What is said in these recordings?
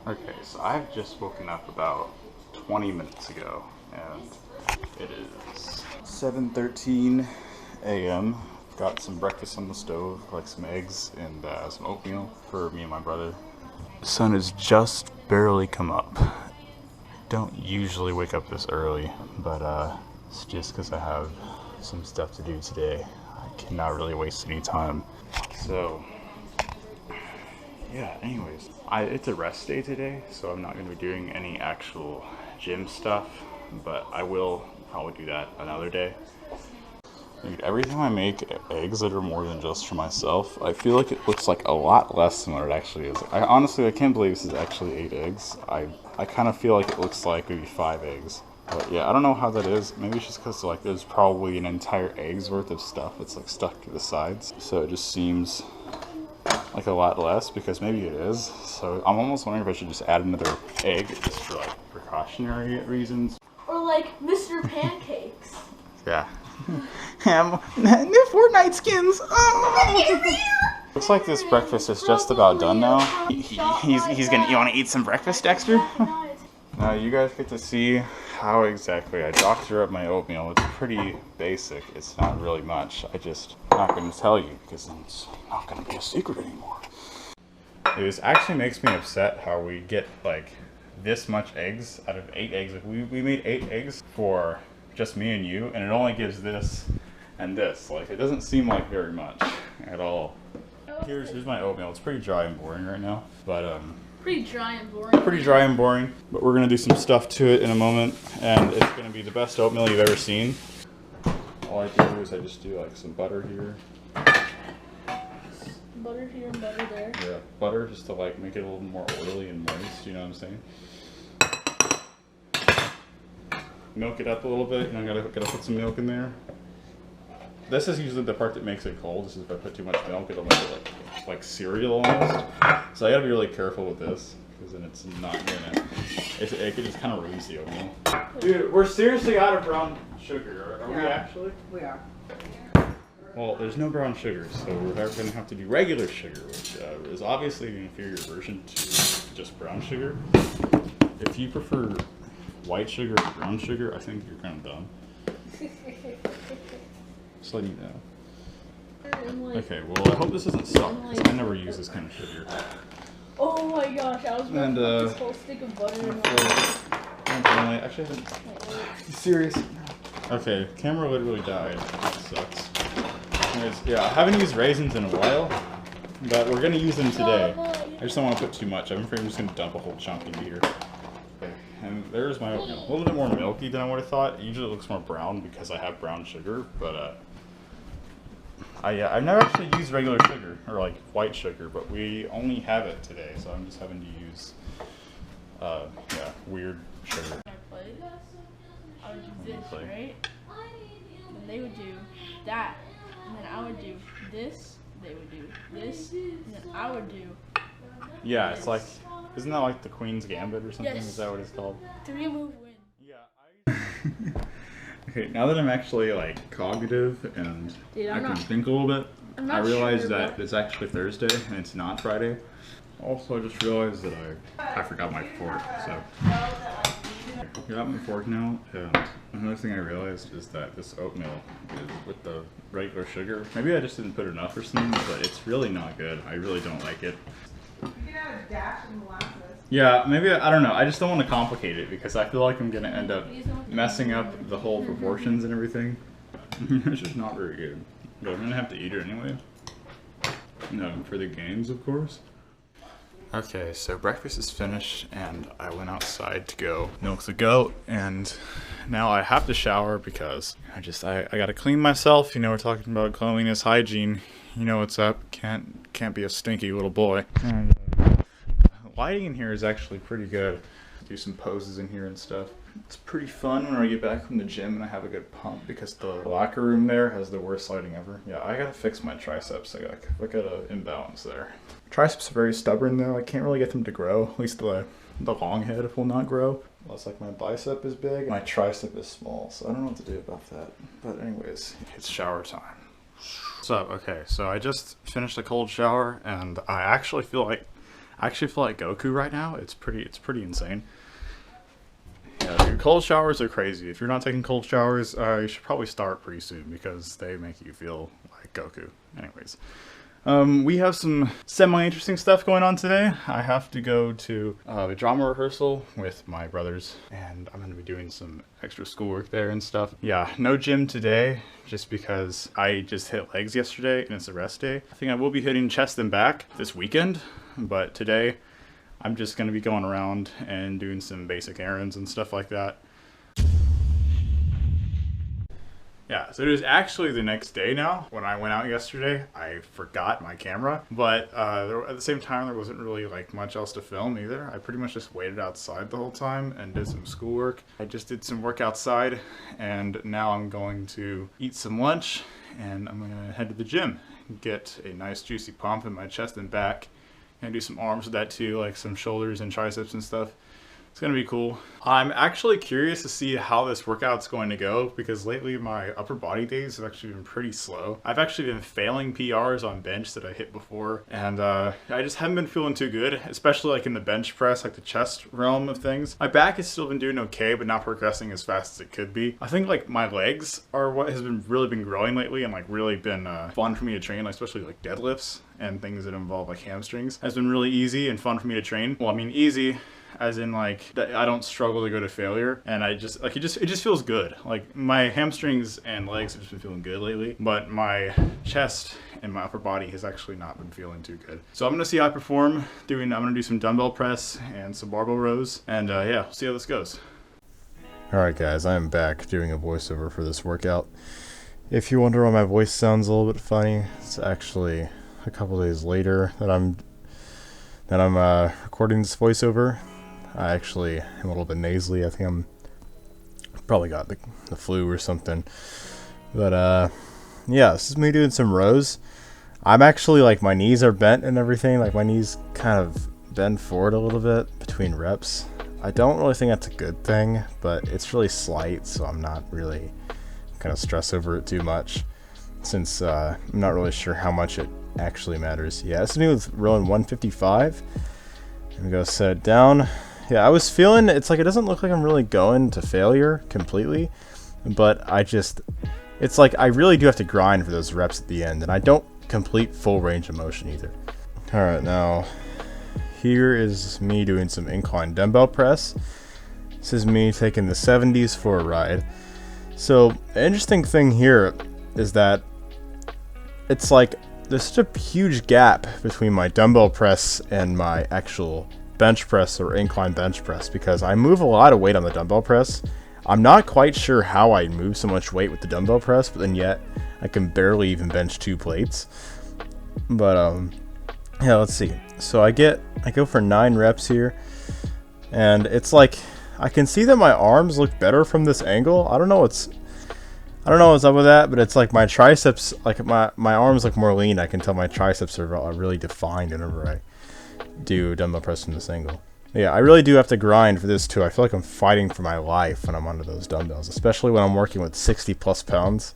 Okay, so I've just woken up about 20 minutes ago, and it is 7:13 a.m. Got some breakfast on the stove, like some eggs and some oatmeal for me and my brother. The sun has just barely come up. Don't usually wake up this early, but it's just because I have some stuff to do today. I cannot really waste any time. So, yeah, anyways, it's a rest day today, so I'm not going to be doing any actual gym stuff, but I will probably do that another day. Dude, every time I make eggs that are more than just for myself, I feel like it looks like a lot less than what it actually is. I can't believe this is actually 8 eggs. I kind of feel like it looks like maybe 5 eggs. But yeah, I don't know how that is. Maybe it's just because like there's probably an entire egg's worth of stuff that's like stuck to the sides. So it just seems like a lot less, because maybe it is. So I'm almost wondering if I should just add another egg just for like precautionary reasons. Or like Mr. Pancakes. Yeah. New Fortnite skins. Oh. Looks like this breakfast is just about done now. He's gonna. You want to eat some breakfast, Dexter? Now you guys get to see how exactly I doctor up my oatmeal. It's pretty basic. It's not really much. I'm not going to tell you because then it's not going to be a secret anymore. This actually makes me upset how we get like this much eggs out of 8 eggs. Like we made 8 eggs for just me and you, and it only gives this and this. Like it doesn't seem like very much at all. Here's my oatmeal. It's pretty dry and boring right now, but Pretty dry and boring. Pretty dry and boring, but we're gonna do some stuff to it in a moment, and it's gonna be the best oatmeal you've ever seen. All I do is I just do like some butter here. Butter here and butter there. Yeah, butter just to like make it a little more oily and moist, you know what I'm saying? Milk it up a little bit, you know, gotta put some milk in there. This is usually the part that makes it cold. This is if I put too much milk, it'll make it like cereal almost. So I gotta be really careful with this, because then it's not gonna. It just kind of ruins the oatmeal. Dude, we're seriously out of brown sugar. Are we actually? We are. Well, there's no brown sugar, so we're gonna have to do regular sugar, which is obviously an inferior version to just brown sugar. If you prefer white sugar or brown sugar, I think you're kind of dumb. Just letting you know. Okay, well, I hope this doesn't suck, because I never use this kind of sugar. Oh my gosh, I was about to put this whole stick of butter in my Actually, I haven't. Are you serious? Okay, camera literally died. That sucks. Anyways, yeah, I haven't used raisins in a while, but we're gonna use them today. I just don't want to put too much. I'm afraid I'm just gonna dump a whole chunk into here. Okay, and there's my oatmeal. A little bit more milky than I would have thought. Usually it looks more brown because I have brown sugar, but I've never actually used regular sugar, or like white sugar, but we only have it today, so I'm just having to use, weird sugar. I would do this, right? And they would do that, and then I would do this, they would do this, and then I would do Yeah, this. it's like, isn't that like the Queen's Gambit or something? Yes. Is that what it's called? 3-move win. Yeah, Okay, now that I'm actually like cognitive and Dude, I can think a little bit, I'm I not realized sure, that but- it's actually Thursday and it's not Friday. Also, I just realized that I forgot my fork, so. I got my fork now, and another thing I realized is that this oatmeal is with the regular sugar. Maybe I just didn't put enough or something, but it's really not good. I really don't like it. You can add a dash of molasses. Yeah, maybe, I don't know. I just don't want to complicate it because I feel like I'm going to end up messing up the whole proportions and everything. It's just not very good. But I'm going to have to eat it anyway. No, for the games, of course. Okay, so breakfast is finished and I went outside to go milk the goat, and now I have to shower because I gotta clean myself. You know, we're talking about cleanliness, hygiene. You know what's up. Can't be a stinky little boy. And lighting in here is actually pretty good. Do some poses in here and stuff. It's pretty fun when I get back from the gym and I have a good pump, because the locker room there has the worst lighting ever. Yeah, I gotta fix my triceps. I got an imbalance there. Triceps are very stubborn though. I can't really get them to grow. At least the long head will not grow. Plus, like, my bicep is big, my tricep is small, so I don't know what to do about that. But anyways, it's shower time. So, okay, so I just finished a cold shower and I actually feel like I actually feel like Goku right now. It's pretty insane. Yeah, dude, cold showers are crazy. If you're not taking cold showers, you should probably start pretty soon because they make you feel like Goku. Anyways, we have some semi-interesting stuff going on today. I have to go to the drama rehearsal with my brothers, and I'm going to be doing some extra schoolwork there and stuff. Yeah, no gym today, just because I just hit legs yesterday and it's a rest day. I think I will be hitting chest and back this weekend, but today I'm just going to be going around and doing some basic errands and stuff like that. Yeah, so it was actually the next day now. When I went out yesterday, I forgot my camera, but at the same time, there wasn't really like much else to film either. I pretty much just waited outside the whole time and did some schoolwork. I just did some work outside, and now I'm going to eat some lunch, and I'm gonna head to the gym, get a nice juicy pump in my chest and back. And do some arms with that too, like some shoulders and triceps and stuff. It's gonna be cool. I'm actually curious to see how this workout's going to go because lately my upper body days have actually been pretty slow. I've actually been failing PRs on bench that I hit before, and I just haven't been feeling too good, especially like in the bench press, like the chest realm of things. My back has still been doing okay, but not progressing as fast as it could be. I think like my legs are what has been really been growing lately and like really been fun for me to train, like, especially like deadlifts and things that involve like hamstrings. Has been really easy and fun for me to train. Well, I mean easy as in like I don't struggle to go to failure, and I just like it just feels good. Like my hamstrings and legs have just been feeling good lately, but my chest and my upper body has actually not been feeling too good. So I'm gonna see how I perform I'm gonna do some dumbbell press and some barbell rows, and yeah, we'll see how this goes. Alright guys, I am back doing a voiceover for this workout. If you wonder why my voice sounds a little bit funny, it's actually a couple days later that I'm recording this voiceover. I actually am a little bit nasally. I think I'm probably got the flu or something. But yeah, this is me doing some rows. I'm actually like my knees are bent and everything. Like my knees kind of bend forward a little bit between reps. I don't really think that's a good thing, but it's really slight, so I'm not really gonna stress over it too much, since I'm not really sure how much it actually matters. Yeah, this is me with rowing 155. I'm gonna set it down. Yeah, I was feeling it's like it doesn't look like I'm really going to failure completely, but it's like I really do have to grind for those reps at the end, and I don't complete full range of motion either. Alright, now here is me doing some incline dumbbell press. This is me taking the 70s for a ride. So the interesting thing here is that it's like there's such a huge gap between my dumbbell press and my actual bench press or incline bench press, because I move a lot of weight on the dumbbell press. I'm not quite sure how I move so much weight with the dumbbell press, but then yet I can barely even bench 2 plates. But yeah, let's see. So I go for 9 reps here, and it's like I can see that my arms look better from this angle. I don't know what's up with that, but it's like my triceps, like my arms look more lean. I can tell my triceps are really defined whenever I do dumbbell press from this angle. Yeah, I really do have to grind for this too. I feel like I'm fighting for my life when I'm under those dumbbells, especially when I'm working with 60 plus pounds.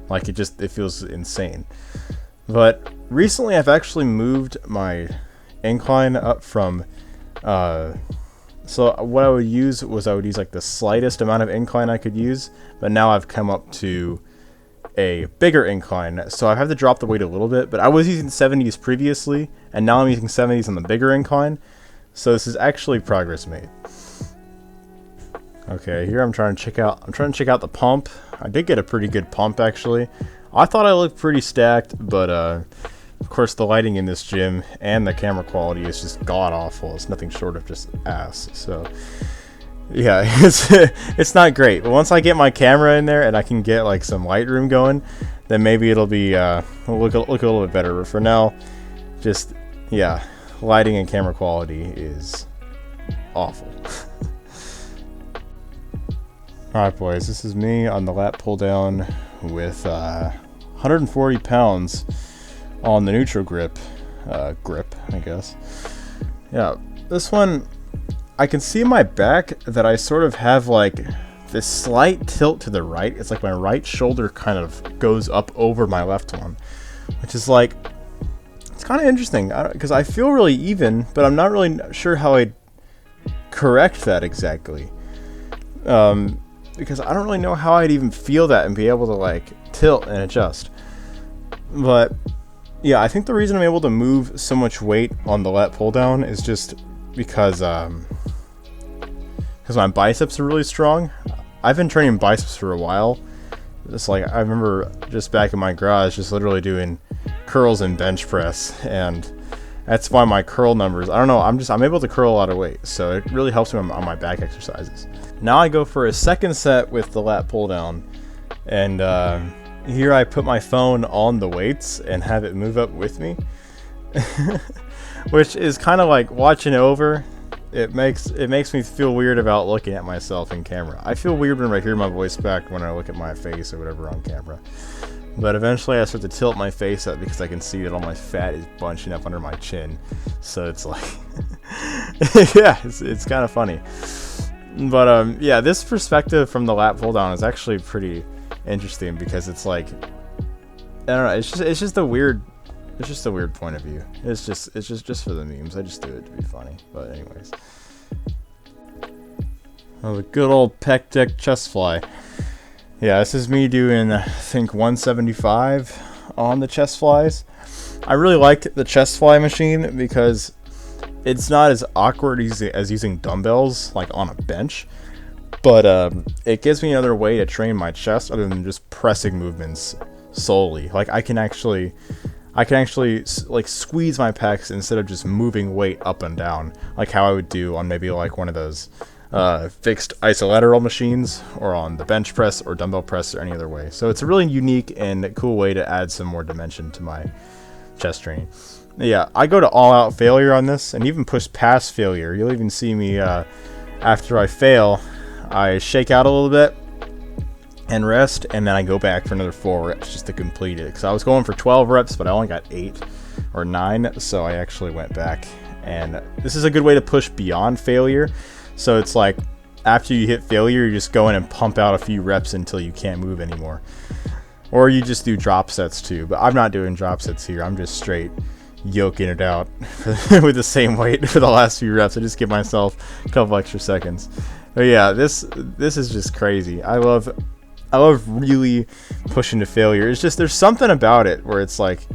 Like it feels insane. But recently I've actually moved my incline up from so what I would use like the slightest amount of incline I could use, but now I've come up to a bigger incline, so I have to drop the weight a little bit. But I was using 70s previously, and now I'm using 70s on the bigger incline, so this is actually progress made. Okay, here I'm trying to check out the pump. I did get a pretty good pump actually. I thought I looked pretty stacked, but of course the lighting in this gym and the camera quality is just god awful. It's nothing short of just ass. So yeah, it's not great. But once I get my camera in there and I can get like some Lightroom going, then maybe it'll be look a little bit better. But for now, just yeah, lighting and camera quality is awful. Alright boys, this is me on the lat pull down with 140 pounds on the neutral grip, I guess. Yeah, this one, I can see in my back that I sort of have like this slight tilt to the right. It's like my right shoulder kind of goes up over my left one, which is like It's kind of interesting because I feel really even, but I'm not really sure how I'd correct that exactly. Because I don't really know how I'd even feel that and be able to like tilt and adjust. But yeah, I think the reason I'm able to move so much weight on the lat pull down is just because my biceps are really strong. I've been training biceps for a while. Just like I remember just back in my garage, just literally doing curls and bench press, and that's why my curl numbers, I don't know, I'm able to curl a lot of weight, so it really helps me on my back exercises. Now I go for a second set with the lat pull down, and here I put my phone on the weights and have it move up with me, which is kind of like watching over. It makes me feel weird about looking at myself in camera. I feel weird when I hear my voice back when I look at my face or whatever on camera. But eventually I start to tilt my face up because I can see that all my fat is bunching up under my chin. So it's like, yeah, it's kind of funny. But yeah, this perspective from the lat pull down is actually pretty interesting because it's like, I don't know, it's just a weird point of view. It's just for the memes. I just do it to be funny. But anyways, oh, the good old pec deck chest fly. Yeah, this is me doing, I think, 175 on the chest flies. I really liked the chest fly machine because it's not as awkward as using dumbbells, like on a bench. But it gives me another way to train my chest other than just pressing movements solely. Like, I can actually like squeeze my pecs instead of just moving weight up and down, like how I would do on maybe like one of those fixed isolateral machines, or on the bench press or dumbbell press, or any other way. So it's a really unique and cool way to add some more dimension to my chest training. Yeah, I go to all out failure on this, and even push past failure. You'll even see me after I fail, I shake out a little bit and rest, and then I go back for another 4 reps just to complete it. Because I was going for 12 reps, but I only got 8 or 9, so I actually went back. And this is a good way to push beyond failure. So it's like, after you hit failure, you just go in and pump out a few reps until you can't move anymore. Or you just do drop sets too, but I'm not doing drop sets here. I'm just straight yoking it out with the same weight for the last few reps. I just give myself a couple extra seconds. But yeah, this is just crazy. I love really pushing to failure. It's just, there's something about it where it's like,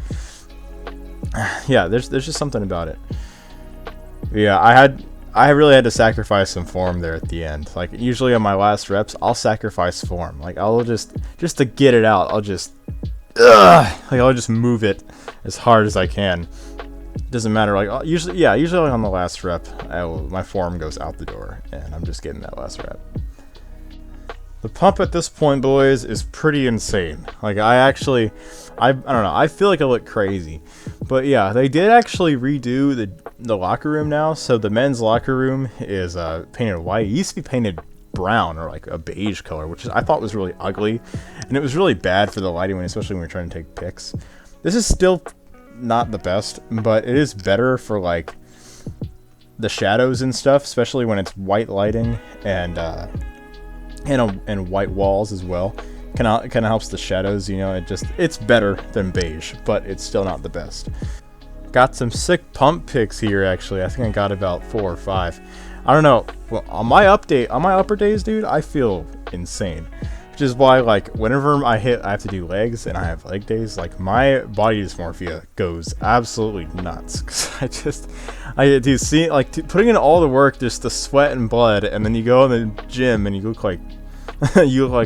yeah, there's just something about it. Yeah, I really had to sacrifice some form there at the end. Like, usually on my last reps, I'll sacrifice form. Like, I'll just to get it out, I'll just move it as hard as I can. Doesn't matter. Like, usually like on the last rep, my form goes out the door, and I'm just getting that last rep. The pump at this point, boys, is pretty insane. Like, I don't know, I feel like I look crazy. But yeah, they did actually redo the locker room now. So the men's locker room is painted white. It used to be painted brown, or like a beige color, which I thought was really ugly. And it was really bad for the lighting, especially when you're trying to take pics. This is still not the best, but it is better for like the shadows and stuff, especially when it's white lighting and white walls as well. Kind of helps the shadows, you know. It's better than beige, but it's still not the best. Got some sick pump pics here, actually. I think I got about 4 or 5. I don't know. Well, on my upper days, dude, I feel insane. Which is why, like, whenever I have to do legs and I have leg days, like, my body dysmorphia goes absolutely nuts. Cause putting in all the work, just the sweat and blood, and then you go in the gym and you look like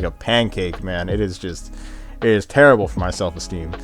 a pancake, man. It is terrible for my self-esteem.